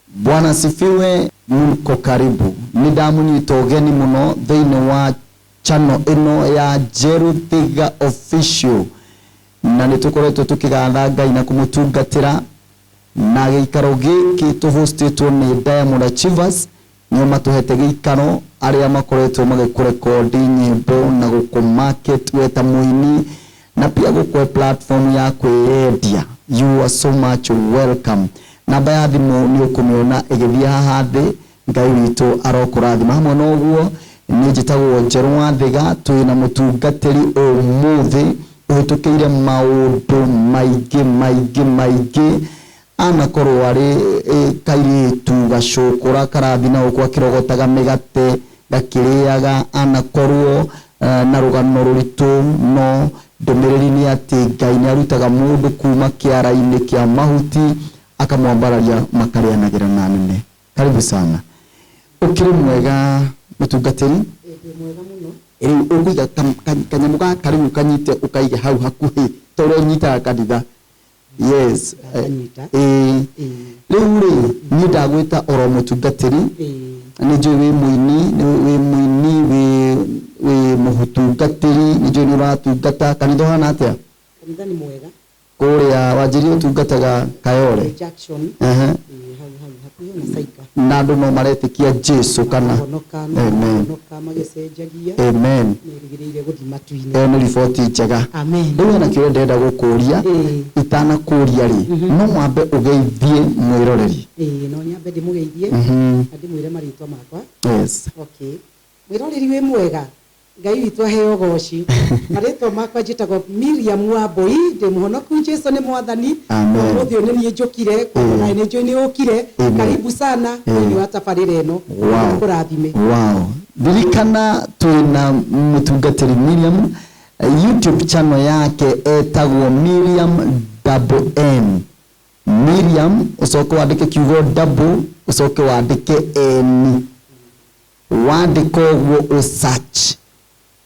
Bwana sifiwe, mko karibu. Nidamunyita ugeni muno thĩinĩ wa channel ino ya Jeru Thiga Official. Na nitukoretwo tukigatha Ngai na kumutungatira na gĩikaro gĩkĩ tũhostĩtwo nĩ Diamond Achievers nĩo matuhete gĩikaro arĩa makoretwo magĩkũrekondi nyĩmbo na gũkũ market weta mũini na pia gũkũ platform ya kwĩendia. You are so much welcome. Namba ya thimũ nĩ ũkũmĩona ĩgĩthiĩ haha thĩ. Ngai witũ arokũrathima. Hamwe na ũguo nĩ njĩtagwo Njeru wa Thiga, twĩna mũtungatĩri ũmũthĩ ũhĩtũkĩire maũndũ maingĩ anakorwo arĩ kairĩtu gacũkũra karathi na ũkwa kĩrogotaga mĩgate gakĩrĩaga, anakorwo na rũgano rũritũ no ndũmĩrĩri nĩ atĩ Ngai nĩ arutaga mũndũ kuma kĩara-inĩ kĩa mahuti akamwambararia makarĩanagĩra na nene. Karibu sana. Ũkĩrĩ mwega mũtungatĩri? Mwega mũno. Ũkũiga kanyamũ ga karibu kanyite ũkaige hau hakuhĩ tondũ nyitaga kanitha. Yes. Rĩu rĩ niĩ ndagwĩta oro mũtungatĩri. Nĩ njũĩ wĩ mũini wĩ mũtungatĩri, nĩ njũĩ nĩ ũratungata. Kanitha ũhana atĩa? Kanitha nĩ mwega. Kũrĩa wanjĩrĩ ũtungataga Kayole. Jackson. Na andũ no maretĩkia Jesu kana. Amen. Amen. Nĩ riboti njega. Rĩu na kĩrĩa ndĩrenda gũkũria itanakũria rĩ no mwambe ũgeithie mwĩroreri. No nyambe ndĩmũgeithie ndĩmwĩre marĩtwa makwa. Yes. Okay. Mwĩroreri wĩ mwega. Ngai witũ aheo goci. Marĩtwa makwa njĩtagwo Miriam wa Mboi, ndĩ mũhonoku Jesu nĩ mwathani. Ũmũthĩ nĩ niĩ njũkire, na nĩ njũĩ nĩ ũkire. Karibu sana thĩinĩ wa tabarĩra ĩno. Kũrathime. Wow. Ndirikana twĩna mũtungatĩri Miriam, YouTube channel yake etagwo Miriam N. Miriam ucoke wandike kiugo double, ucoke wandike N. Wandika ũguo search.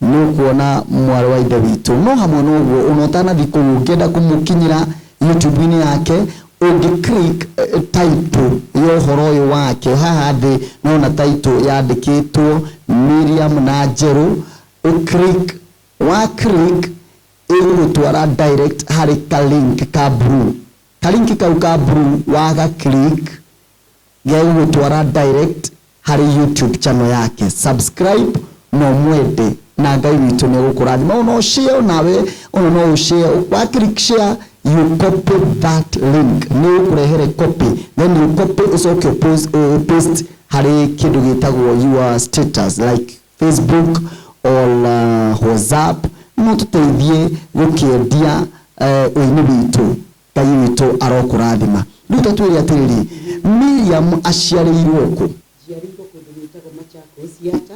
Nukuona mwari wa ithe witũ. No hamwe na ũguo unotana thikũ ũngĩenda kũmũkinyĩra YouTube-inĩ yake ũngĩ-click title ya ũhoro ũyũ wake haha thĩ nona title yandĩkĩtwo Miriam na Njeru. Click ĩgũgũtwara direct harĩ link ka blue. Link kau ka blue waga click gĩgũgũtwara direct harĩ YouTube channel yake. Subscribe no mwende na Ngai witũ nĩ gũkũrathima. No share nawe no share. Wa click share you copy that link. Nĩ ũkũrehere copy, then you copy ucoke paste harĩ kĩndũ gĩtagwo your status like Facebook or WhatsApp. No tũteithie gũkĩendia ũini witũ. Ngai witũ arokũrathima. Rĩu tatwĩre atĩrĩrĩ, Miriam aciarĩirwo kũ? Aciarĩirwo kũndũ gwĩtagwo Machakos Siata.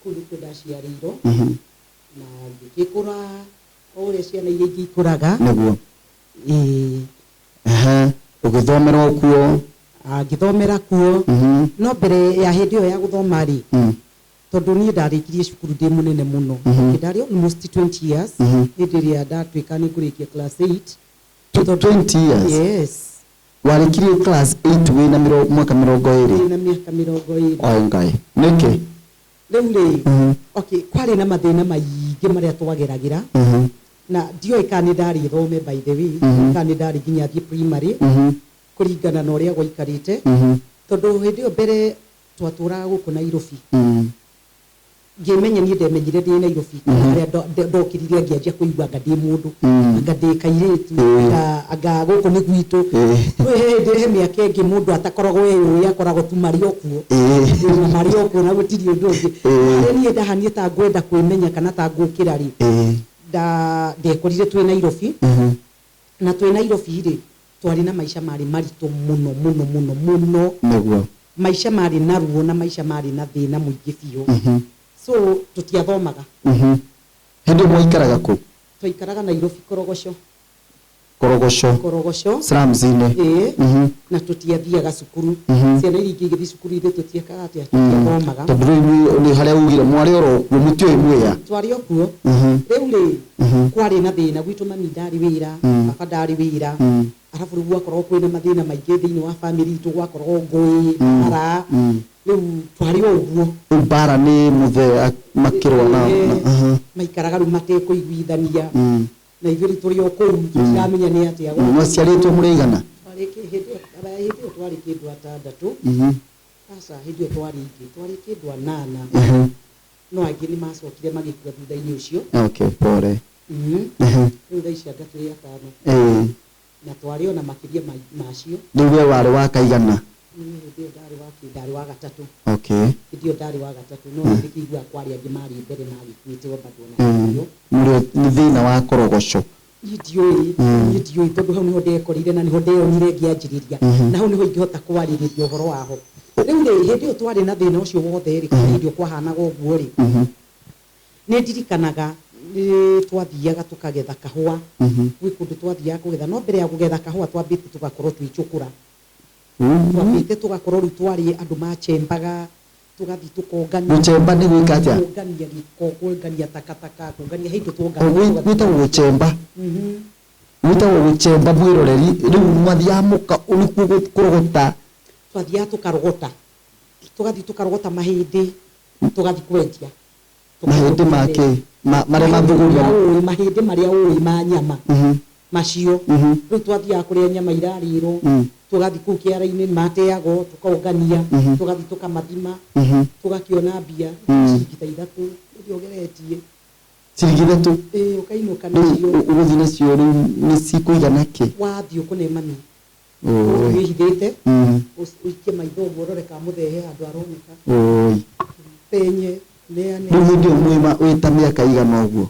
Kũndũ ndaciarĩirwo na ngĩkũra ũrĩa ciana iria ingĩ ikũraga. Nĩguo. Ũgĩthomera kuo? Ngĩthomera kuo. No mbere ya hĩndĩ ĩyo ya gũthoma rĩ tondũ niĩ ndarĩkirie cukuru ndĩ mũnene mũno. Ndarĩ almost 20 years hĩndĩ ĩrĩa ndatuĩka nĩ ngũrĩkia class 8. 20 years? Yes. Warikirie class 8 wĩna mwaka 20? Wĩna miaka 20. O Ngai. Nĩkĩ? Rĩu rĩ, okay, kwarĩ na mathĩna maingĩ marĩa twageragĩra. Na ndioi kana ndarĩ thome by the way, kana ndarĩ nginya thiĩ primary kũringana na ũrĩa gwaikarĩte. Tondũ hĩndĩ ĩyo mbere twatũraga gũkũ Nairobi. Ngĩmenya niĩ ndemenyire ndĩ Nairobi harĩa ndokirire ngĩanjia kũigua anga ndĩ mũndũ, anga ndĩ kairĩtu, anga gũkũ nĩ gwitũ. He mĩaka ĩngĩ mũndũ atakoragwo ũĩ akoragwo tu marĩ okuo. Na marĩ okuo na gũtirĩ ũndũ ũngĩ. Niĩ ndahanie ta ngwenda kwĩmenya kana ta ngũkĩra rĩ. Ndekorire twĩ Nairobi. Na twĩ Nairobi rĩ twarĩ na maica marĩ maritũ mũno. Nĩguo. Maica marĩ na ruo na maica marĩ na thĩna mũingĩ biũ. So tutiathomaga. Hĩndĩ mwaikaraga kũ? Twaikaraga Nairobi Korogocho. Korogocho slums-inĩ na tutiathiaga cukuru ciana iria ingĩ igĩthiĩ cukuru ithuĩ tũtiekaga atĩa tũtiathomaga tondũ rĩu nĩ harĩa ugire mwarĩ oro kuo mũtiũĩ mwĩa twarĩ o kuo rĩu rĩ kwarĩ na thĩna gwitũ mami ndarĩ wĩra baba ndarĩ wĩra arabu rĩu gwakorwo kwĩna mathĩna maingĩ thĩinĩ wa bamĩrĩ itũ gwakorwo ngũĩ mbara rĩu twarĩ o ũguo mbara nĩ mũthee makĩrũa maikaraga rĩu matekũiguithania na ithuĩ tũrĩ o kũu tũtiramenya nĩ atĩa mwaciarĩtwo mũrĩigana hĩndĩ ĩyo twarĩ kĩndũ atandatũ aca hĩndĩ ĩyo twarĩ kĩndũ anana no angĩ nĩ macokire magĩkua thutha-inĩ ũcio pole rĩu thaa ici anga tũrĩ atano na twarĩ ona makĩria macio rĩu we warĩ wa kaigana hĩndĩ ĩyo ndarĩ wa gatatũ hĩndĩ ĩyo ndarĩ wa gatatũ no nĩ kĩigua kwarĩ angĩ marĩ mbere magĩkuĩte o bado na mũrĩ nĩ thĩna wa Korogocho ndiũĩ tondũ hau nĩho ndekorire na nĩho ndeyonire ngĩanjĩrĩria na hau nĩho ingĩhota kwarĩrĩria ũhoro waho rĩu rĩ hĩndĩ ĩyo twarĩ na thĩna ũcio wothe rĩ kana hĩndĩ ĩyo kwahanaga ũguo rĩ nĩ ndirikanaga twathiaga tũkagetha kahũa gwĩ kũndũ twathiaga kũgetha no mbere ya kũgetha kahũa twambĩte tũgakorwo twĩcũkũra twambĩte tũgakorwo rĩu twarĩ andũ macembaga tugathi tukongania Gucemba ni gwika atia kongania giko kongania takataka kongania hindu tuongania gwita Gucemba gwita Gucemba mwiroreri riu mwathia muka uriku kurogota twathia tukarogota tugathi tukarogota mahindi tugathi kwendia mahindi make mare mathuguria mahindi maria ui ma nyama macio riu twathia kuria nyama irarirwo tugathi kuu kiara-inĩ mateagwo tukaungania tugathi tukamathima tugakiona mbia ciringi ithatũ ũthiogeretie ciringi ithatũ ũkainũka nacio ũgũthi nacio rĩu nĩ cikũigana kĩ wathiĩ ũkone mami wĩhithĩte ũikie maitho ũguo ũrore ka mũthehe handũ aroneka penye neane rĩu hĩndĩ ĩyo mwĩma wĩta mĩaka igana ũguo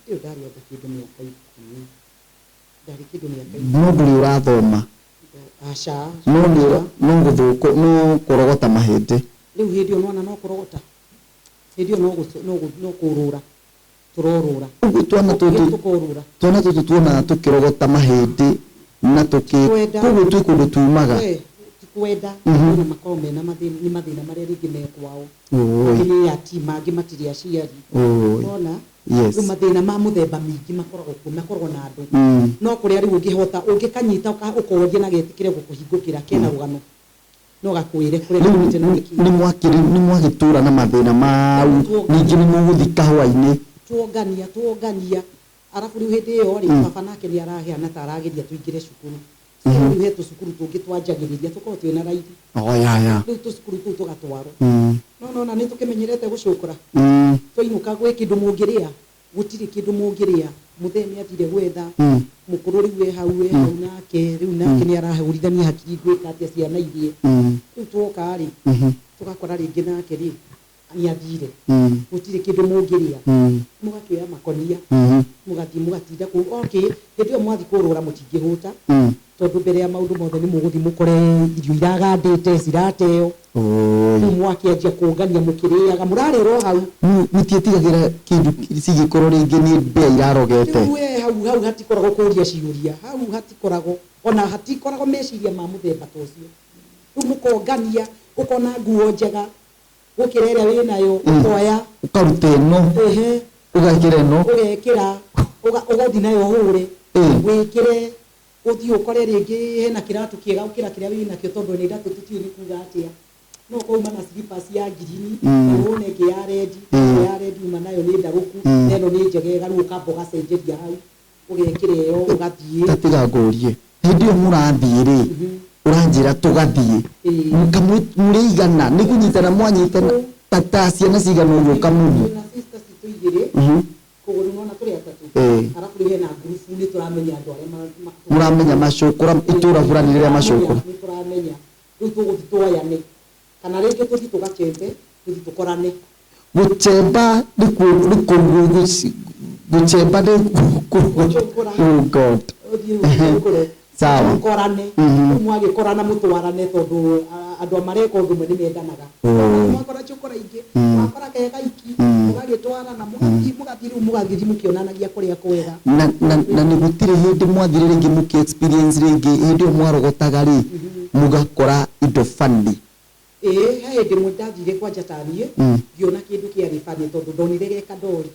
ndio ndarĩ onda kĩndũ mĩaka ikũmi ndarĩ kĩndũ mĩaka ikũmi no ndũrĩ ũrathoma aca no gũthũkũ no kũrogota mahĩndĩ rĩu hĩndĩ ĩyo nona no kũrogota hĩndĩ ĩyo no kũrũra tũrorũra ũguo twana tũtũ tuonaga tũkĩrogota mahĩndĩ na koguo twĩ kũndũ tumaga kwenda na makorwo mena mathĩna marĩa rĩngĩ me kwao nĩ yatima angĩ matirĩ aciari nona rĩu mathĩna ma mũthemba mingĩ makoragwo na andũ no kũrĩa rĩu ũngĩhota ũngĩkanyita ũkoria na getĩkĩre gũkũhingũkĩra kena rũgano no gakwĩre kũrĩa rĩu nĩ mwagĩtũra na mathĩna mau ningĩ nĩ mũgũthi kahũa-inĩ tuongania arabu rĩu hĩndĩ ĩyo rĩ baba nake nĩ araheana ta arageria tũingĩre cukuru rĩu he tũcukuru tũngĩ twanjagĩrĩria tũkorwo twĩna raithi rĩu tũcukuru tũu tũgatwarwo no nĩ tũkĩmenyerete gũcũkũra twainũka gwĩ kĩndũ mũngĩrĩa gũtirĩ kĩndũ mũngĩrĩa mũthee nĩ athire gwetha mũkũrũ rĩu we hau nake rĩu nake nĩ arahũrithania hakiri gwĩka atĩa ciana irie rĩu tuoka rĩ tũgakora rĩngĩ nake rĩ nĩ athire gũtirĩ kĩndũ mũngĩrĩa mũgakĩoya makonia mũgathiĩ mũgatinda kũu hĩndĩ ĩyo mwathi kũrũra mũtingĩhũta tondũ mbere ya maũndũ mothe nĩ mũgũthi mũkore irio iragandĩte cirateo rĩu mwakĩanjia kũngania mũkĩrĩaga mũrarĩrwo hau mũtiĩtigagĩra kĩndũ cigĩkorwo rĩngĩ nĩ mbĩa irarogete hau hatikoragwo kũria ciũria hau hatikoragwo ona hatikoragwo meciria ma mũthemba ta ũcio rĩu mũkongania ũkona nguo njega gũkĩra ĩrĩa wĩnayo ũkoya ũkaruta ĩno ũgekĩra ĩno ũgekĩra ũgathi nayo hũre wĩkĩre ũthiĩ ũkore rĩngĩ hena kĩratũ kĩega gũkĩra kĩrĩa wĩnakĩo tondũ nĩ iratũ tũtiũĩ nĩ kuga atĩa no ũkauma na slippers ya ngirini na wone ĩngĩ ya redi uma nayo nĩ ndarũku na ĩno nĩ njegega rĩu ũkamba ũgacenjeria hau ũgekĩra ĩyo ũgathiĩ tatiga ngũrie hĩndĩ ĩyo mũrathiĩ rĩ ũranjĩra tũgathiĩ mũrĩigana nĩ kũnyitana mwanyitana ta ciana cigana ũguo kamũni arabu rĩu hena ngurubu nĩ tũramenya andũ arĩa mũramenya macũkũra itũra fulani rĩrĩa macũkũra nĩ tũramenya rĩu tũgũthi twoyane kana rĩngĩ tũthi tũgacembe tũthi tũkorane Gucemba Gucemba oh God sawa korane mwagĩkorana mũtwarane tondũ andå mareka å ndå mwe nä mendanaga mwakora chokora ingä mwakora kega iki mugagätwara na mugathii rä u mugathii må kä onanagia kå rä a kwega na nä gå tirä hä ndä mwathire rä ngä må kä experience rä ngä hä ndä ä yo mwarogotaga rä mugakora indo bandi he hä ndä mwe ndathire kwanja taniä ngĩona kä ndå kä arä bani tondå ndonire ge kandori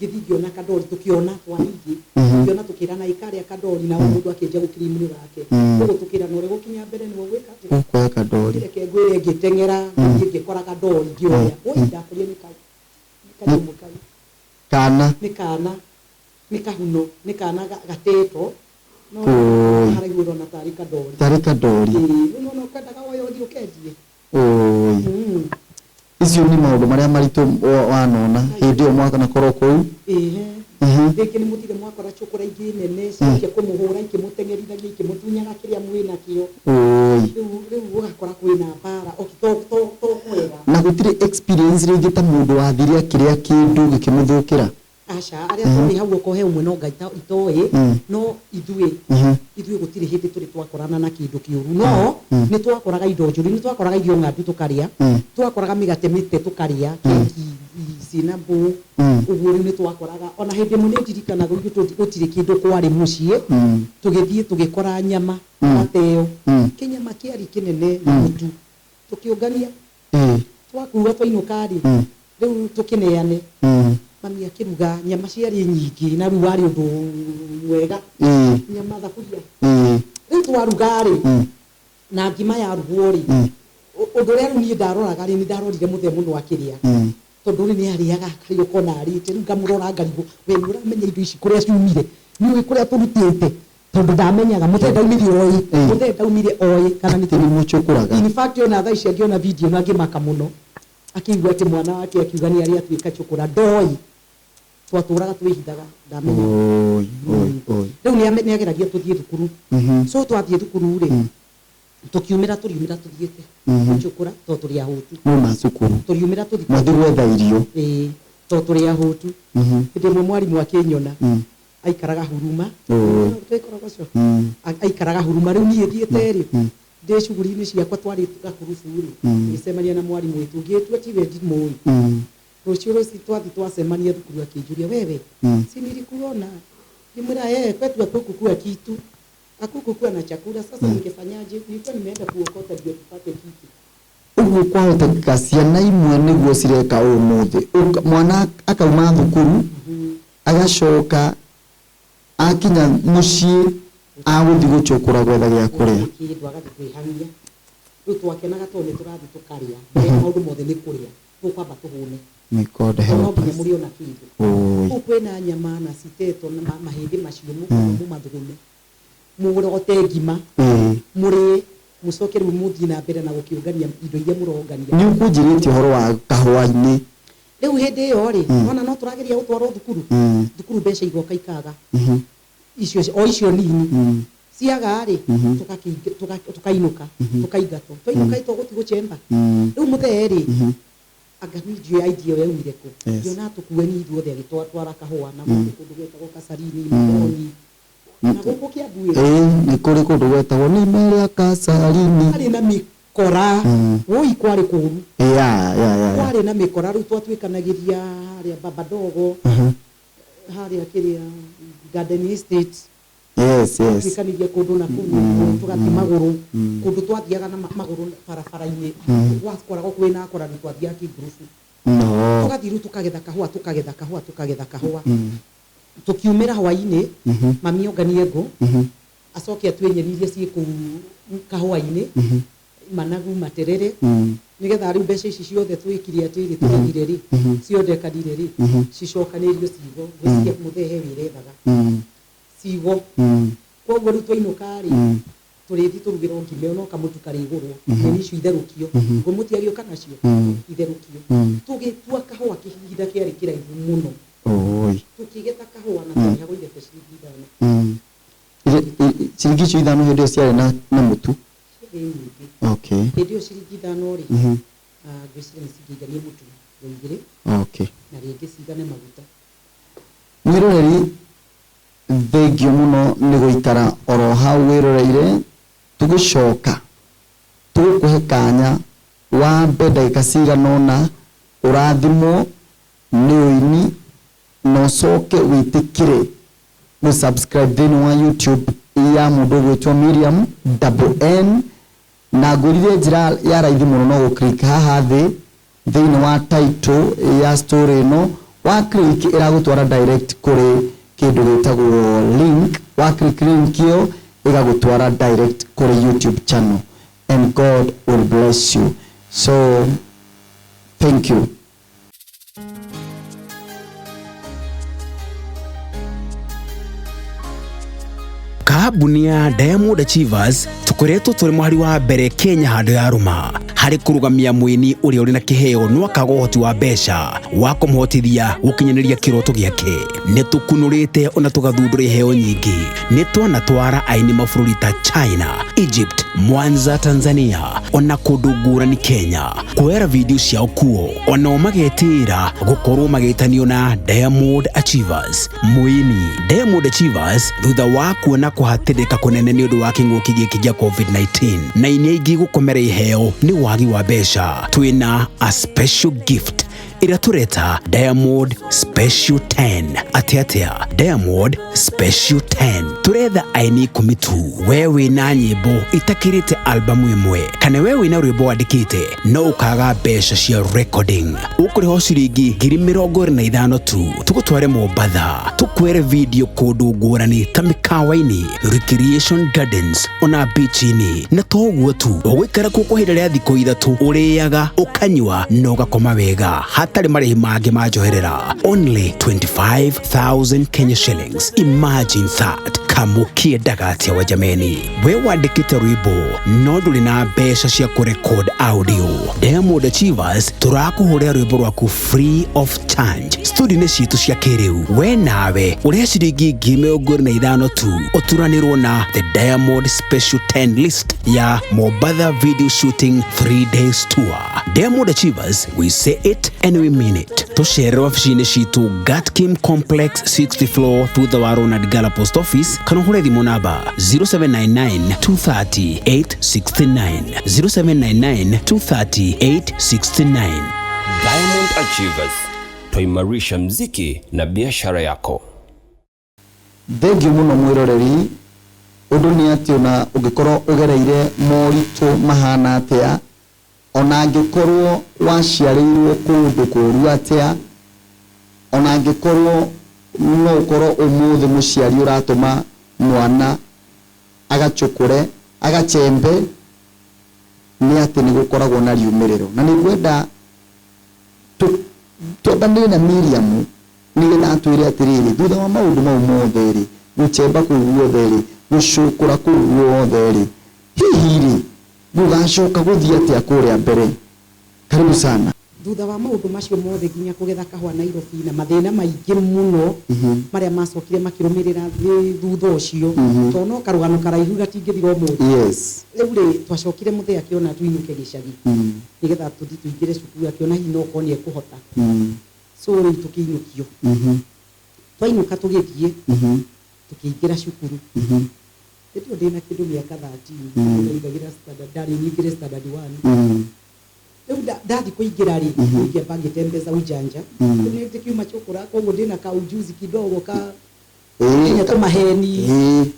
ngĩthi ngĩona kandori tå kä ona twaningä ngĩona tå kä rana ikarä a kandori na må ndå akä nja gå kirimå gake koguo tå kä rana å rä gå kinya mbere nä gwä ka kwa kandori reke ngwä re ngä teng'era ngä kora kandori ngä oya ndakåria nä kanyamå kau kana nä kahuno nä kana gateto no haraihu rona tarä kandori no kwendaga woyo thiå kendie icio nä maå ndå marä a maritå wanona hä ndä ä yo mwakana korwo kå u rä ngä nä må thire mwakora cåkåra ingä nene ciakia kå må hå ra ikä må teng'erithagia ikä må tunyaga kä rä a mwä nakä rä u gå gakora kwä na mbara to kwega na gå tirä experience rä ngä ta må ndå wathire akä rä a kä ndå gä kä må thå kä ra aca arä a tårä hau okohe å mwe no ngai itoä no ithuä gå tirä hä ndä tå rä twakorana na kä ndå kä å ru no nä twakoraga indo njå nä twakoraga irio ng'andu tå karä a twakoraga mä gate mä te tå karä a keki cina mbå å guo rä u nä twakoraga ona hä ndä ä mwe nä ndirikanaga gå tirä kä ndå kwarä må ciä tå gä thiä tå gä kora nyama gateo kä nyama kä arä kä nene na må tu tå kä å ngania twakua twainå karä rä u tå kä neane mami akiruga nyama ciarĩ nyingĩ na rĩu warĩ ũndũ mwega nyama thaburia rĩu twaruga-rĩ na ngima yarugwo-rĩ ũndũ ũrĩa rĩu niĩ ndaroraga nĩ ndarorire mũthee mũno akĩrĩa tondũ rĩ nĩ arĩaga akarĩa ũkona arĩte rĩu ngamũrora ngarigwo we nĩ ũramenya indo ici kũrĩa ciumire nĩ ũĩ kũrĩa tũrutĩte tondũ ndamenyaga mũthee ndaumire oĩ kana nĩ tũmũcũkũraga in fact ona thaa ici angĩona video na ngĩmaka mũno akĩigua atĩ mwana wake akiuga nĩ arĩa atuĩka cũkũra ndoĩ twatũraga twĩhithaga ndamenya rĩu nĩ ageragia tũthiĩ thukuru so twathiĩ thukuru-rĩ tũkiumĩra tũriumĩra tũthiĩte gũcũkũra to tũrĩ ahũtu tũriumĩra tũthiĩ gwetha irio to tũrĩ ahũtu hĩndĩ ĩmwe mwarimũ akĩnyona aikaraga huruma Korogocho aikaraga huruma rĩu niĩ thiĩte-rĩ ndĩ cuguri-inĩ ciakwa twarĩ gakurubu-rĩ ngĩcemania na mwarimũ witũ ngĩtua tiwe ndimũĩ rũciũ rũci twathi twacemania thukuru akĩnjũria wewe si nilikuona nimwĩra kwetu akukukua kitu akukukua na chakula sasa ningefanyaje nilikuwa nimeenda kuokota ndio tupate kitu ũguo kwahotekeka ciana imwe nĩguo cireka ũmũthĩ mwana akauma thukuru agacoka akinya mũciĩ agũthiĩ gũcũkũra gwetha gĩa kũrĩa kĩndũ agathiĩ kwĩhania rĩu twakenaga tondũ nĩ tũrathiĩ tũkarĩa maũndũ mothe nĩ kũrĩa tũkwamba tũhũne God help us. Muri ona kindu. Kwena nyama na citeto na mahindi macio mu mathugume. Murogote ngima. Muri mucoke rĩu muthi na mbere na gũkĩũngania indo iria mũrongania. Nĩ ũkũnjĩrĩtie ũhoro wa kahũa-inĩ. Rĩu hĩndĩ ĩyo rĩ ona no tũrageria gũtwarwo thukuru. Thukuru mbeca igoka ikaga. Icio nini. Ciaga rĩ tukainũka tukaingatwo. Twainũka itũgũthi Gucemba. Rĩu mũthee rĩ agani ndio idea ya umire ko yona tukueni ithuothe agitwatwara kahũa na kũndũ gwetagwo Kasarini Moni na gũkũ Kĩambu nĩ kũrĩ kũndũ gwetagwo nĩ Miriam Kasarini arĩ na mĩkora woi kwarĩ kũru kwarĩ na mĩkora rĩu twatuĩkanagĩria harĩa baba ndogo harĩa kĩrĩa Garden Estate twikanirie kũndũ na kũndũ tũgathi magũrũ kũndũ twathiaga na magũrũ barabara-inĩ gwakoragwo kwĩna akora nĩ twathiaga kĩngurubu tũgathi rĩu tũkagetha kahũa tũkiumĩra hwainĩ mami onganie ngũ acoke atwenyeririe ciĩ kũu kahũa-inĩ managu materere nĩgetha rĩu mbeca ici ciothe twĩkire atĩrĩ twathire rĩ ciothe kanire rĩ cicokanĩrio cigo gwĩciria mũthehe wĩrethaga cigo koguo rĩu twainũka rĩ tũrĩthi tũrugĩrwo ngima no kamũtu karĩgũrwo nyeni icio itherũkio ngũmũti agĩũka nacio itherũkio tũgĩtua kahũa kĩhinda kĩarĩ kĩraihu mũno tũkĩgetha kahũa na tũrĩhagwo ithe ciringi icio ithano hĩndĩ ĩyo ciarĩ na mũtu hĩndĩ ĩyo ciringi ithano rĩ ngwĩciria nĩ cingĩiganie mũtu igĩrĩ na rĩngĩ cigane maguta mwĩroreri thengio mũno nĩ gũikara oro hau wĩroreire tũgĩcoka kuhe kanya wa beda ikasiga nona urathimo ni uini no soke witikire no subscribe thini wa YouTube ya mundu gwitwo Miriam N na ngurire njira ya raithi muno no click haha thini wa title ya story no wa click iragutwara direct kuri kindu gitagwo link wa click link yo igagutwara direct kuri YouTube channel and God will bless you. So thank you. Kabuni ya Diamond Achievers tukoretwo turi muhari wa mbere Kenya handu ya ruma hari kurugamia mwini uria uri na kiheo no akagohoti wa besha wa kumuhotithia gukinyaniria kiroto giake ne tukunurite ona tugathundura heo nyingi ne twanatwara aini mabũrũri ta China, Egypt, Mwanza, Tanzania ona kudugura ni Kenya kuera video cia ukuo ona magetira gukorwo magetanio na Diamond Achievers. Mwini Diamond Achievers thutha wa kuona kuhatirika kunene ni undu wa king'uki giki gia COVID-19 na inia ingi gukomera iheo ni wagi wa besha. Twina a special gift ira tureta Diamond Special 10 atiatia Diamond Special 10 turetha aini kumitu wewe na nyimbo itakirite albamu imwe kana wewe na rwimbo wandikite no ukaga besha cia recording ukuriho ciringi 25,000 tu tugutware Mombasa tukwere video kundu ngurani ta mikawa-ini Recreation Gardens ona beach-ini na toguo tu ugwikara kuko hira ria thiko ithatu uriaga ukanywa no gakoma wega hatari marihi mangi majoherera only 25,000 Kenya shillings. Imagine that. Kamukie dagatia wa jameni we wandikite rwimbo no nduri na besha cia kurecord audio. Diamond Achievers turakuhuria rwimbo rwaku free of charge studio ni citu cia kiriu we nawe uria ciringi 25,000 tu uturanirwo na the Diamond Special 10 list ya Mombasa video shooting 3 days tour. Diamond Achievers, we say it and we mean it. Tusherwa ofisini citu Gatkim Complex 60th floor through the Ronald Gala Post Office kana hure thimu namba 0799 230 869 0799 230 869. Diamond Achievers, tuimarisha mziki na biashara yako. Thank you muno mwiroreri undu ni ati ona ungikorwo ugereire moritu mahana atia ona angikorwo waciarirwo kundu kuru atia ona angikorwo no ukorwo umuthi muciari uratuma mwana agacukure agachembe ni ati ni gukoragwo na riumiriro na ni gwenda twendane na Miriam ni getha atwire atiriri thutha wa maundu mau mothe ri guchemba kuu guothe ri gucukura kuu guothe ri hihi ri gugacoka guthia atia kuria mbere. Karibu sana. Thutha wa maundu macio mothe nginya kugetha kahua Nairobi na mathina maingi muno maria macokire makirumirira thutha ucio tono karugano karaihu gatingithira umuthi. Yes. Riu ri twacokire muthia akiona twinuke gicagi nigetha tuthi tuingire cukuru akiona hihi no konie kuhota so ri tukiinukio twainuka tugithie tukiingira cukuru ndio ndina kindu miaka 13 ngigira standard dari nyingire standard 1 dadi kuingira ri kuingia bangi tembeza ujanja ni kiuma chokora kwa ndina ka ujuzi kidogo ka kinya kama heni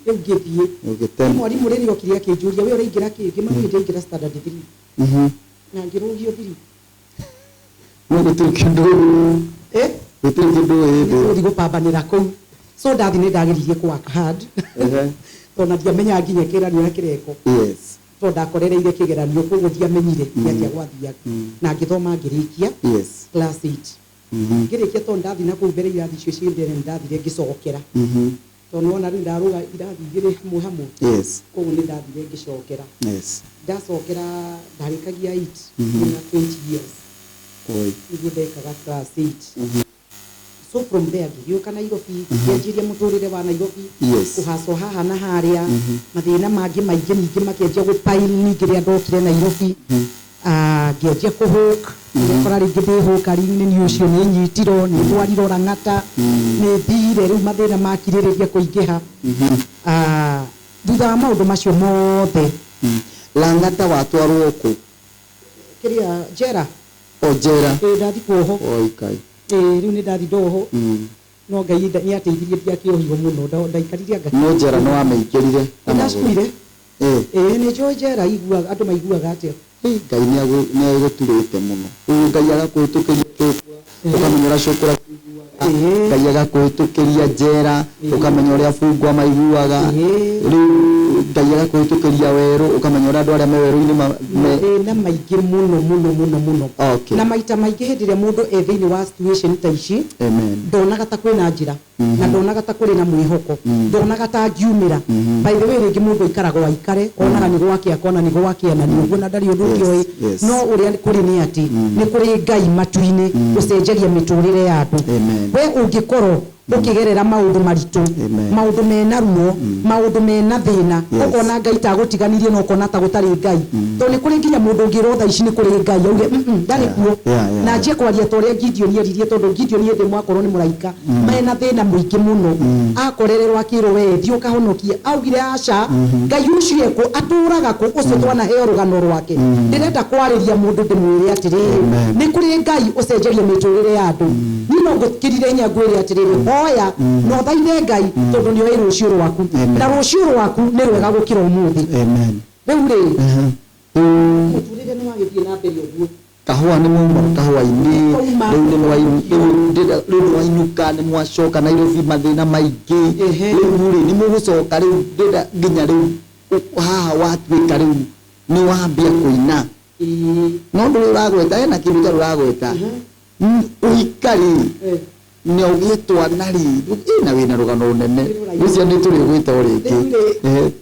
ngithie mwalimu riri okiria kijuria we uraingira kingi mami ndingira standard 3 na ngirugio 3 no gutukindu gutukindu ndi gupambanira kou so dadi ni ndagiririe kwa hard tona ndiamenya nginya kiranio na kireko. Yes. To ndakorereire kigeranio koguo ndiamenyire yatia gwathia na ngithoma ngirikia. Yes. Class 8 ngirikia to ndathi na kuu mbere irathi cio ciendere ndathire ngicokera to nona ri ndaruga irathi igire hamwe. Yes. Koguo ni ndathire ngicokera. Yes. Ndacokera ndarikagia 8 na 20 years niguo ndekaga class 8. So from there ngigioka Nairobi ngianjiria muturire wa Nairobi kuhaso haha na haria mathina mangi maingi ningi makianjia gupaini ngiria ndokire Nairobi ngianjia kuhook ngikora ringi ndihoka ringi ni ucio ni nyitiro ni ndwariro rang'ata ni thire riu mathina makiririria kuingiha thutha wa maundu macio mothe langata watwarwo ku kiria jera ojera ndathi kuoho oikai riu ni ndathi ndoho no ngai ni ateithirie ndiakiohigo muno ndaikarire anga no jera no ameikirire ndaskuire ni jo jera igua andu maiguaga atia ngai ni aguturite muno ngai agakwitukiria ukamenyera cukura ngai agakwitukiria jera ukamenya uria fungwa maiguaga riu ngai agakwitukiria weru ukamenya uria andu aria me weru-ini na maingĩ mũno na maita maingĩ hĩndĩ ĩrĩa mũndũ thĩinĩ wa situation ta ici ndonaga ta kwĩna njĩra na ndonaga ta kũrĩ na mwĩhoko ndonaga ta ngiumĩra by the way rĩngĩ mũndũ aikaragwo aikare onaga nĩ gwake akona nĩ gwake na nĩ ũguo na ndarĩ ũndũ ũngĩ oĩ no ũrĩa kũrĩ nĩ atĩ nĩ kũrĩ Ngai matu-inĩ gũcenjagia mĩtũrĩre ya andũ we ũngĩkorwo ukigerera maundu maritu maundu mena ruo maundu mena thina ukona Ngai ta gutiganirie no ukona ta gutari Ngai to ni kuri nginya mundu ngirotha ici ni kuri Ngai auge ndari kuo na nje kwaria to ria Gideon yeririe tondu Gideon yende mwakorwo ni muraika mena thina muingi muno akorererwo akiro we thio kahonokie augire aca Ngai ucio eko aturaga ku ucio twana heo rugano rwake ndirenda kwariria mundu ndimwire atiriri ni kuri Ngai ucenjerie miturire ya andu ni no ngukirire nya ngwire atiriri oya no thaine Ngai tondu ni oira ucio rwaku na rucio rwaku ni rwega gukira umuthi riu ri muturire ni wagithie na mbere uguo kahua ni mumo kahua-ini riu wainuka ni mwacoka Nairobi mathina maingi riu ri ni mugucoka riu nginya riu haha watuika riu ni wambia kuina no ndu uragweta ena kindu ta uragweta uikari ni ogitwa nari ina wina rugano runene ucio ni turi gwita uriki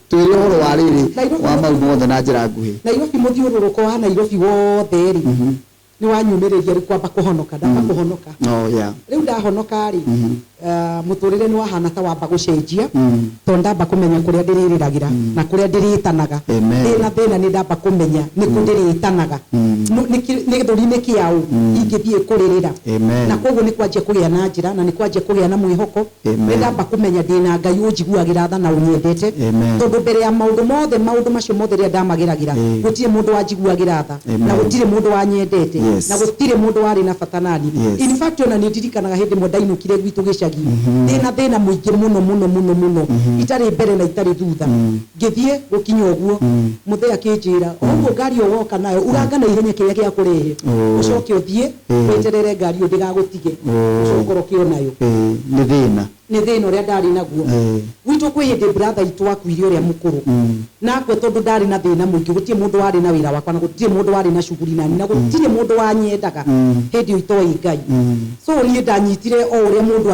twiri horo wa riri wa mau mothe na njira nguhi Nairobi muthiururuko wa Nairobi wothe ri ni wanyumiriria ri kwamba kuhonoka ndamba kuhonoka riu ndahonoka ri muturire ni wahana ta wamba gucenjia to ndamba kumenya kuria ndiririragira na kuria ndiritanaga ndina thina ni ndamba kumenya ni kundiritanaga ni githuri-ini kiau ingithie kuririra na koguo ni kwanjia kugia na njira na ni kwanjia kugia na mwihoko ni ndamba kumenya ndina Ngai unjiguagira tha na unyendete tondu mbere ya maundu macio mothe ria ndamagiragira gutire mundu wanjiguagira tha na gutire mundu wanyendete na gutire mundu wari na fatanani in fact ona ni ndirikanaga hindi mwe ndainukire gwitu gicagi thina muingi muno itari mbere na itari thutha ngithie gukinya uguo muthea kinjira uguo ngari woka nayo urangana ihenya kiria gia kurihe ucoke uthie weterere ngari ndigagutige ucokoro kio nayo ni thina uria ndari naguo gwitu kwi hindi brother itu akuire uria mukuru na kwe tondu ndari na thina muingi gutie mundu wari na wira wakwa na gutie mundu wari na shughuli nani na gutie mundu wanyendaga hindi itoi Ngai so ni ndanyitire o uria mundu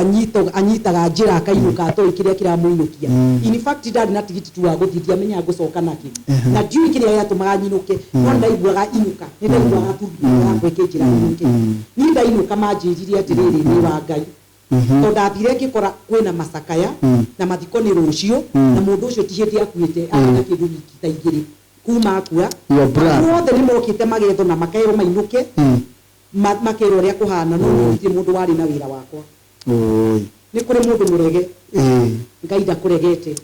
anyitaga njira akainuka atoi kiria kiramuinukia in fact ndari na tigiti tu wa guthithia menya gucoka naki na ndiui kiria yatumaga nyinuke no ndaiguaga inuka ni ndaiguaga turuga kweke njira inuke ni ndainuka manjiririe atiriri ni wa Ngai to ndathire ngikora kwina macakaya na mathiko ni rucio na mundu ucio tihiti akuite ana kindu gikita igiri kuma akua wothe ni mokite magetho na makairo mainuke makero ria kuhana no ndi mundu wari na wira wakwa ni kuri mundu murege Ngai ndakuregete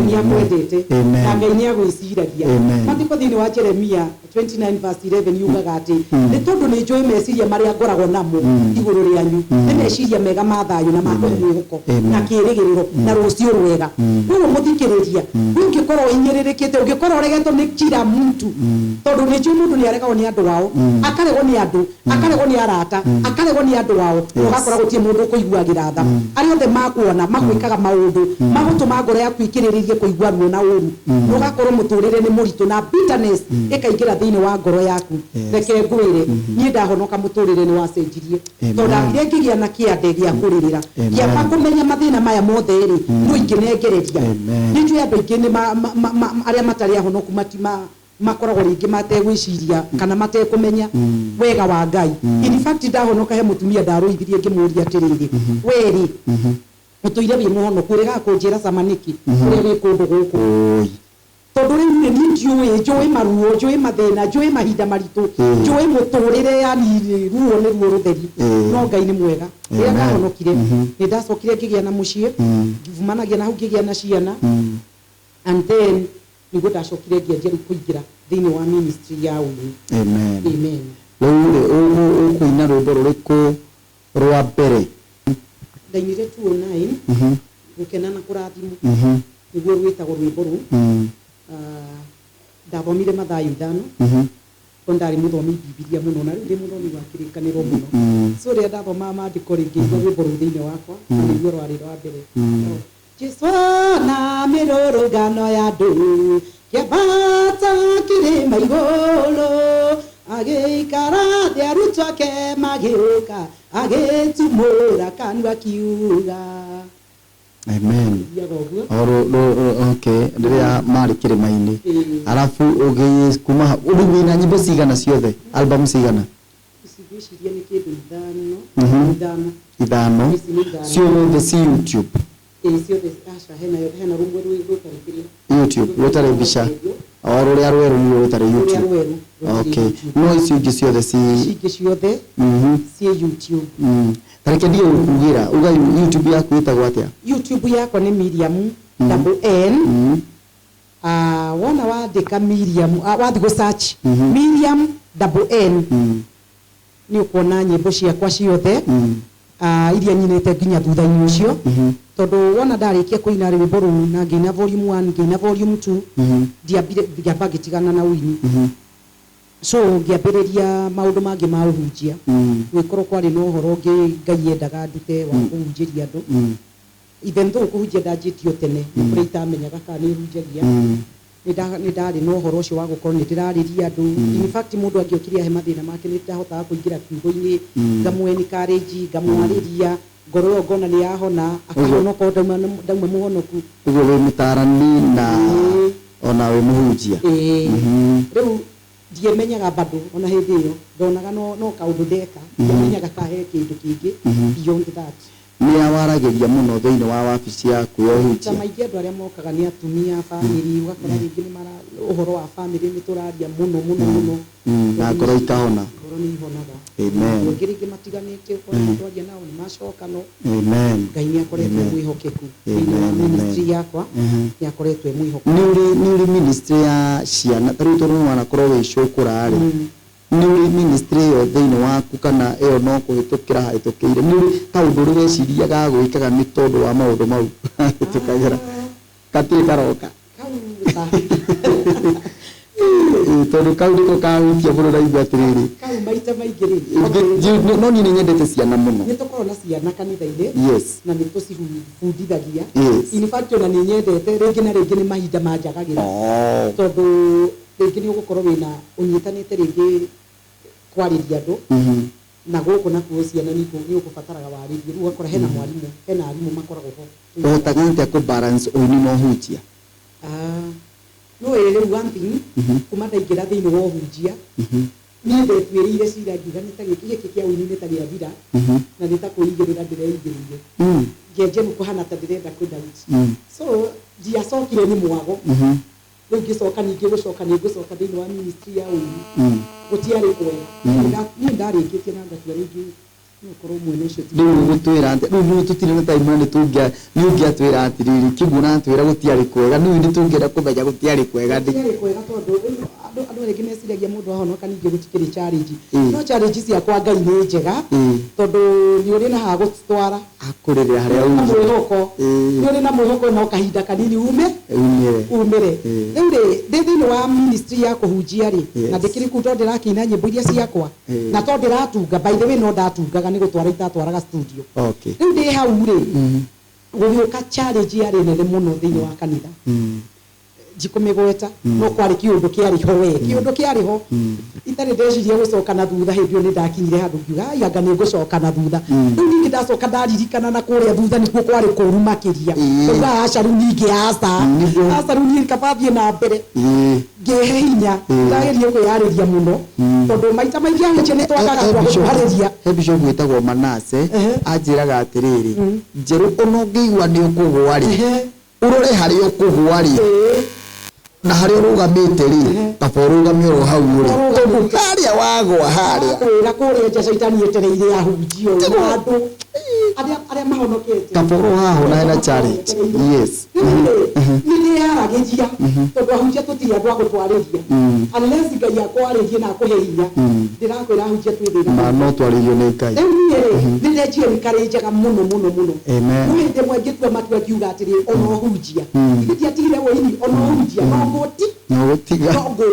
ni akwendete na Ngai ni agwiciragia mathiko thini wa Jeremia 29:11 yugaga ati ni tondu ni njui meciria maria ngoragwo namo iguru rianyu ni meciria mega ma thayu na ma mwihoko na kirigiriro na rucio rwega koguo muthikiriria ungikorwo inyiririkite ungikorwo regetwo ni kila mtu tondu ni njui mundu ni aregwo ni andu wao akaregwo ni andu akaregwo ni arata akaregwo ni andu wao ugakora gutie mundu kuiguagira tha ari othe makuona makwikaga maundu magutuma ngoro yaku ikiriririe kuigua ruo na uru ugakorwo muturire ni muritu na bitterness ikaingira thiini wa ngoro yaku reke ngwire ni ndahonoka muturire ni wacenjirie tondu ngire ngigia na kiande gia kuririra kiamba kumenya mathina maya mothe ri muingi nengereria ni njui andu ingi ni aria matari ahonoku matima makoragwo ringi mategwiciria kana matekumenya wega wa Ngai in fact ndahonoka he mutumia ndaruithirie ngimuria atiriri weri mutuire wi muhono kuriga kunjira samaniki kuria wi kundu guku tondu riu ni njui maruo njui mathina njui mahinda maritu njui muturire yani ruo ni ruo rutheri no Ngai ni mwega ria ndahonokire ni ndacokire ngigia na mucii ngivumanagia na hu ngigia na ciana and then niguo ndacokire ngianjia kuingira thiini wa ministry ya uyu. Amen. Amen. Rĩu ũkũina rwĩmbo rũrĩkũ rwa mbere? Ndainire 209 gukena na kũrathimwo niguo rwĩtagwo rwĩmbo rũu. Ndathomire mathayo 5 ndari muthomi Biblia muno na ndi muthomi wa kirikaniro muno. So ria ndathoma maandiko ringi rwĩmbo rũu thĩinĩ wakwa niguo rwarĩ rwa mbere. Jesu na mirũrũngano ya andũ kĩambata kĩrĩma igũrũ agĩikara thĩ arutwo ake magĩũka agĩtumũra kanua kiuga. Amen. Okay, ndiria mari kĩrĩma-inĩ arafu ũgĩ kuma ũrũmi na nyĩmbo cigana ciothe, album cigana? Cigwĩciria nĩ kĩndũ ithano ciothe ci YouTube. Ciothe aca hena rũmwe rũtarĩ YouTube rũtarĩ mbica rũrĩa rwerũ nĩ rũtarĩ YouTube. Okay, no icio ingĩ ciothe ci YouTube. Tareke ndio ukugira uga YouTube yako itagwo atia? YouTube yako ni Miriam N wona wandika Miriam wathi go search Miriam N ni ukuona nyimbo ciakwa ciothe iria nyinete nginya thutha-inĩ ũcio tondu wona ndarikia kuina rwĩmbo rũu na nginya volume 1 nginya volume 2 ndiamba gĩtigana na wini. So ngiambĩrĩria maũndũ mangĩ ma ũhunjia gwĩkorwo kwarĩ na ũhoro ũngĩ Ngai endaga ndute wa kũhunjĩria andũ. Even though kũhunjia ndanjĩtio tene kũrĩa itamenyaga kana nĩ hunjagia nĩ ndarĩ na ũhoro ũcio wa gũkorwo nĩ ndĩrarĩria andũ. In fact mũndũ angĩokirie he mathĩna make nĩ ndahotaga kũingĩra kiugo-inĩ ngamwe encourage ngamwarĩria ngoro ĩyo ngona nĩ yahona akahonoka ndauma mũhonoku. Ũguo wĩ mũtarani na ona wĩ mũhunjia. Rĩu ndiamenyaga bado ona hĩndĩ ĩyo ndonaga no kaũndũ ndeka ndiamenyaga kahe kĩndũ kĩngĩ beyond that. Nĩ awaragĩria mũno thĩinĩ wa wabici yaku ya ũhunjia? Maingĩ andũ arĩa mokaga nĩ atumia family ũgakora rĩngĩ nĩ mara ũhoro wa family nĩ tũraria mũno na ngoro ikahona. Ngoro nĩ ihonaga. Amen. Ũngĩ rĩngĩ matiganĩte ũkorwo twaria nao nĩ macoka no. Amen. Ngai nĩ akoretwo mwĩhokeku thĩinĩ wa ministry yakwa nĩ akoretwo mwĩhokeku. Nĩ uri ministry ya ciana tarĩu tondũ mwana korwo wĩ cũkũra rĩ nĩ uri ministry yo thĩinĩ waku kana ĩyo no kũhĩtũkĩra hĩtũkĩire nĩ uri kaũndũ ũrĩ weciria ga gwĩkaga nĩ tondũ wa maũndũ mau hĩtũkagĩra katirĩ karoka tondũ kau nĩko kahutia mũno na igua atĩrĩrĩ kau maita maingĩ rĩ no niĩ nĩ nyendete ciana mũno. Nĩ tũkorwo na ciana kanitha-inĩ. Yes. Na nĩ tũcibundithagia. In fact ona nĩ nyendete rĩngĩ na rĩngĩ nĩ mahinda manjagagĩra tondũ rĩngĩ nĩ ũgũkorwo wĩna ũnyitanĩte rĩngĩ kwarĩria andũ na gũkũ nakuo ciana nĩ ũgũbataraga warĩrie. Rĩu ũgakora hena arimũ makoragwo ho. Ũhotaga atĩa kũ balance ũini na ũhunjia? No rĩu one thing kuma ndaingĩra thĩinĩ wa ũhunjia niĩ ndetuĩrĩire cira ngiuga nĩ ta gĩkĩ kĩa ũini nĩ ta gĩathira na nĩ ta kwĩigĩrĩra ndĩreigĩrĩire ngĩanjia kũhana ta ndĩrenda kũdauti. So ndiacokire nĩ mwago rĩu ngĩcoka ningĩ gũcoka thĩinĩ wa ministry ya ũini gũtiarĩ kwega. Niĩ ndarĩkĩtie na ngatua rĩngĩ nĩũkorwo mwene ũcio rĩu gũtwĩra rĩu tũtirĩ na time nĩ ũngĩatwĩra atĩrĩrĩ kĩguo natwĩra gũtiarĩ kwega rĩu nĩ tũngĩenda kũmenya gũtiarĩ kwega tondũ andũ rĩngĩ meciragia mũndũ ahonoka ningĩ gũtikĩrĩ challenge. No challenge ciakwa Ngai nĩ njega tondũ nĩ ũrĩ na ha gũtwara akũrĩrĩra harĩa mwĩhoko nĩ ũrĩ na mwĩhoko no kahinda kanini umĩre. Rĩu rĩ thĩinĩ wa ministry ya kũhunjia rĩ na ndĩkĩrĩ kũu tondũ ndĩrakĩina nyĩmbo iria ciakwa na tondũ ndĩratunga by the way no ndatungaga nĩ gũtwara itatwaraga studio. Rĩu ndĩ hau rĩ gũgĩũka challenge yarĩ nene mũno thĩinĩ wa kanitha jikumegweta no kwarĩ kiũndũ kĩarĩ ho itarĩ ndeciria gũcoka na thutha hĩndĩ ĩyo nĩ ndakinyire handũ ngiuga anga nĩ ngũcoka na thutha. Rĩu ningĩ ndacoka ndaririkana na kũrĩa thutha nĩkuo kwarĩ kũru makĩria ngauga aca rĩu ningĩ aca rĩu niĩ kabathiĩ na mbere ngĩhe hinya ndageria kwĩharĩria mũno tondũ maita maingĩ ahunjia nĩ twagaga kwĩharĩria. He bishop wĩtagwo Manase anjĩraga atĩrĩrĩ njerũ ona ũngĩigua nĩ ũkũgwa rĩ urore harĩa ũkũgwa rĩ na harĩa ũrũgamĩte rĩ kaba ũrũgame oro hau rĩ tondũ harĩa wagwa harĩa kwĩra kũrĩa nja caitani etereire ahunjia andũ aria mahonokete kaporo haho na hena challenge yes ni yaragejia tondu ahunjia tutiri andu agutwariria unless ngai akwaririe na akuheia ndirakwira ahunjia twithira ma no twaririo ni ngai ni ndejie nikarinjaga muno amen mwende mwengitua matua akiuga atiri ono hunjia ithitia tigire woini ono hunjia no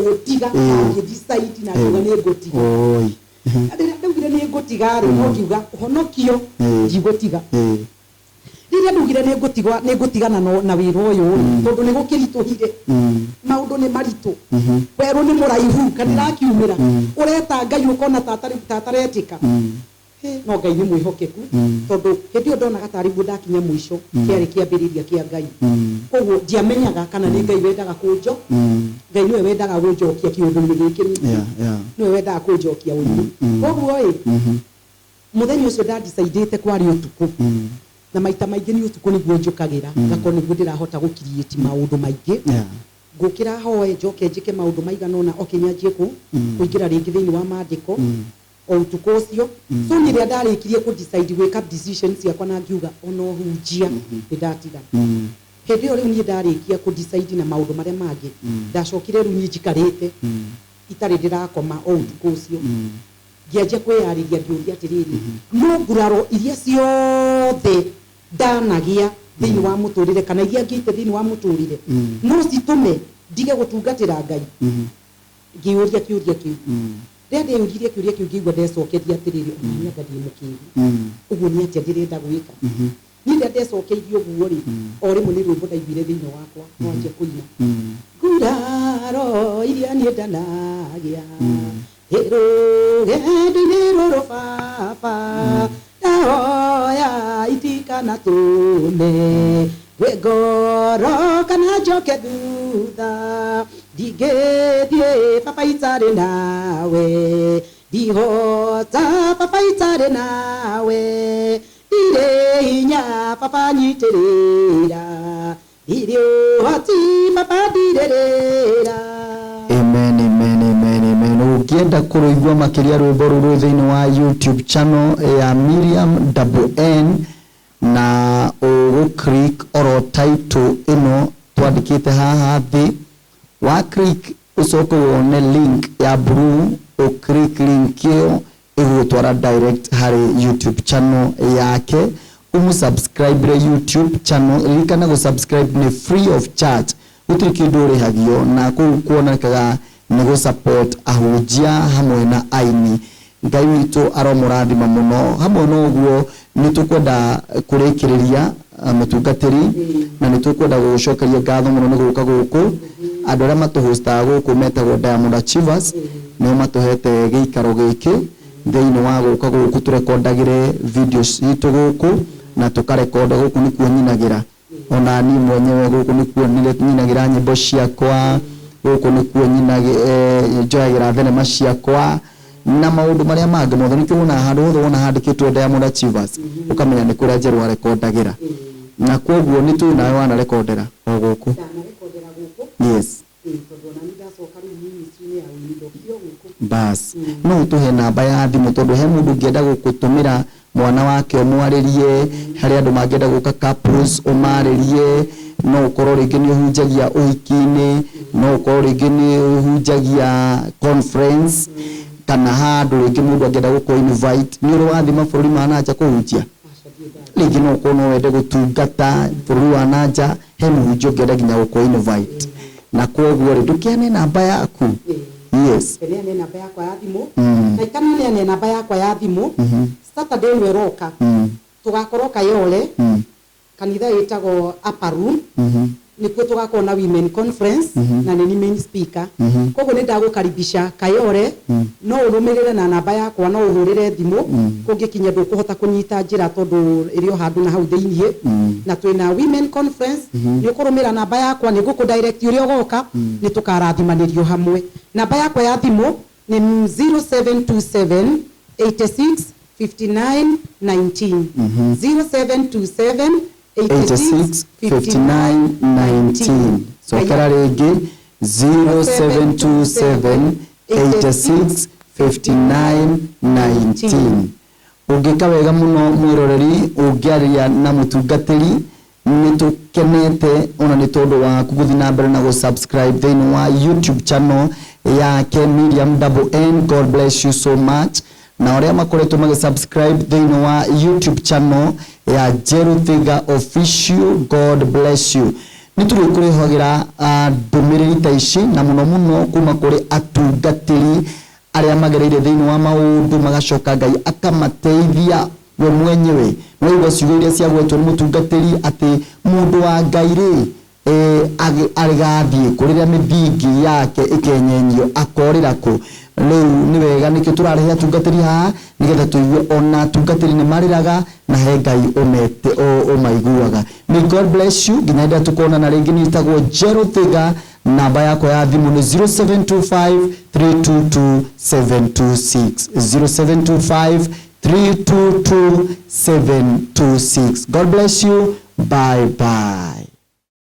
gutiga agithicide na kuga ni gutiga oi ndugire ni ngutiga ri no kiuga honokio njigutiga rĩrĩa ndugire nĩ ngũtigana na wĩra ũyũ tondũ nĩ gũkĩritũhire maũndũ nĩ maritũ werũ nĩ mũraihu kanĩrakiumĩra ũreta Ngai ũkona tataretĩka no Ngai nĩ mwĩhokeku tondũ hĩndĩ ĩyo ndonaga tarĩ guo ndakinya mũico kĩarĩ kĩambĩrĩria kĩa Ngai koguo ndiamenyaga kana nĩ Ngai wendaga kũnjo Ngai nĩwe wendaga gũnjokia kĩũndũ-inĩ gĩkĩ nĩwe wendaga kũnjokia ũini koguo mũthenya ũcio ndandicaidĩte kwarĩ ũtukũ na maita maingĩ nĩ ũtukũ nĩguo njũkagĩra ngakorwo nĩguo ndĩrahota gũkiriĩti maũndũ maingĩ ngũkĩra hoe njoke njĩke maũndũ maigana ũna nyanjie kũingĩra rĩngĩ thĩinĩ wa maandĩko o ũtukũ ũcio so nĩ rĩrĩa ndarĩkirie kũ-decide gwĩka decisions ciakwa na ngiuga ona ũhunjia nĩ ndatiga hĩndĩ ĩyo rĩu niĩ ndarĩkia kũ-decide na maũndũ marĩa mangĩ ndacokire rĩu niĩ njikarĩte itarĩ ndĩrakoma o ũtukũ ũcio ngĩanjia kwĩyarĩria ngĩũria atĩrĩrĩ no nguraro iria ciothe ndanagia thĩinĩ wa mũtũrĩre kana iria ngĩite thĩinĩ wa mũtũrĩre no citũme ndige gũtungatĩra Ngai ngĩũria kĩũria kĩu rĩrĩa ndeyũririe kĩũria kĩu ngĩigua ndecokeria atĩrĩrĩ onania ngathiĩ mũkĩri ũguo nĩ atĩa ndĩrenda gwĩka niĩ rĩrĩa ndecokeirie ũguo rĩ o rĩmwe nĩ rwĩmbo ndaiguire thĩinĩ wakwa no anjia kũina nguraro iria niĩ ndanagia rũgendo-inĩ rũrũ baba ndahoya itikana tũne gwĩ ngoro kana njoke thutha ndingĩthiĩ baba itarĩ nawe ndihota baba itarĩ nawe ndirĩ hinya baba nyitĩrĩra ndirĩ ũhoti baba ndirĩrĩra amen ukienda kuruigua makiria rwimbo ruru thini wa YouTube channel ya Miriam N na click oro title ino twandikite haha thi wa click usoko wone link ya blue o click link yo igutwara direct hari YouTube channel yake subscribe YouTube channel likana go subscribe ni free of charge utirikindore hagio na kuona kaga nego support ahujia hamwe na aini Ngai witũ aromũrathima mũno hamwe na ũguo nĩ tũkwenda kũrĩkĩrĩria mũtungatĩri na nĩ tũkwenda gũcokeria ngatho mũno nĩ gũka gũkũ andũ arĩa matũhostaga gũkũ metagwo Diamond Achievers nĩo matũhete gĩikaro gĩkĩ thĩinĩ wa gũka gũkũ tũrekondagĩre videos itũ gũkũ na tũkarekonda gũkũ nĩ kuo nyinagĩra ona niĩ mwenyewe gũkũ nĩ kuo nyinagĩra nyĩmbo ciakwa gũkũ nĩ kuo njoyagĩra thenema ciakwa na maũndũ marĩa mangĩ mothe nĩkĩo wona handũ hothe wona handĩkĩtwo Diamond Achievers ũkamenya nĩ kũrĩa njerũ arekondagĩra na kwoguo nĩ tũĩ nawe wanarekondera o gũkũ yes bas no ũtũhe namba ya thimũ tondũ he mũndũ ũngĩenda gũkũtũmĩra mwana wake ũmwarĩrie harĩ andũ mangĩenda gũka couples ũmarĩrie no ũkorwo rĩngĩ nĩ ũhunjagia ũhiki-inĩ no ũkorwo rĩngĩ nĩ ũhunjagia conference kana handũ rĩngĩ mũndũ angĩenda gũkũ invite nĩ ũrĩ wathi mabũrũri ma nanja kũhunjia rĩngĩ no ũkorwo no wende gũtungata bũrũri wa nanja he mũhunjia ũngĩenda nginya gũkũ invite na kwoguo rĩ ndũkĩane namba yaku yes neane namba yakwa ya thimũ na ikana neane namba yakwa ya thimũ Saturday weroka tugakorwo Kayole kanitha yetagwo upper room nikuo tugakorwo na women conference na nĩ main speaker koguo nĩ ndagũkaribisha Kayole no ũrũmĩrĩre na namba yakwa no ũhũrĩre thimũ kũngĩkinya ndũkũhota kũnyita njĩra tondũ ĩrĩ o handũ na hau thĩinĩ na twĩna women conference nĩ ũkũrũmĩra namba yakwa nĩ ngũkũ direct ũrĩa ũgoka nĩ tũkarathimanĩrio hamwe namba yakwa ya thimũ nĩ 0727 86 59 19 0727 86 59 19 so kara rĩngĩ 0727 86 59 19 ungika wega muno mwiroreri ungiaria na mutungatiri nitukenete ona ni tondu wa kuguthi na mbere na go subscribe thini wa YouTube channel yake Miriam N. God bless you so much. Na oria makoretwo magi subscribe thini wa YouTube channel ya Jeruthiga Official, God bless you. Nituri kurihogira ndumiriri ta ici na muno kuma kuri atungatiri aria magereire thini wa maundu magacoka Ngai akamateithia we mwenyewe. Wewe ciuria cia gwetwo mutungatiri ati mundu wa Ngai ri arigathie kuriria mithingi yake ikenyenyio akorira ku. Riu ni wega nikio turarehe atungatiri ha nigetha tuigue ona atungatiri ni mariraga na he Ngai umete o maiguaga. May God bless you. Nginyagia tukona na ringi nitagwo Jeruthiga. Namba yako ya thimu ni 0725 322 726 0725 322 726. God bless you. Bye bye.